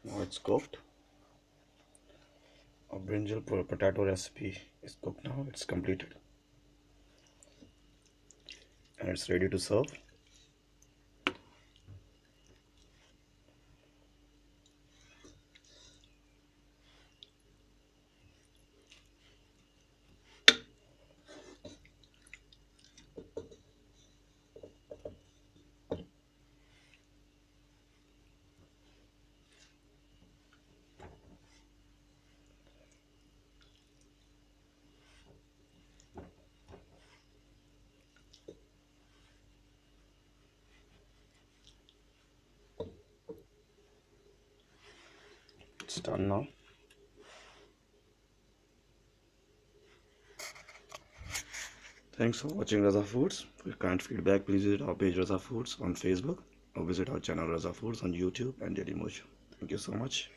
Now it's cooked. Our brinjal potato recipe is cooked now. It's completed and it's ready to serve. It's done now. Thanks for watching Raza Foods. For kind feedback, please visit our page Raza Foods on Facebook or visit our channel Raza Foods on YouTube and Dailymotion. Thank you so much.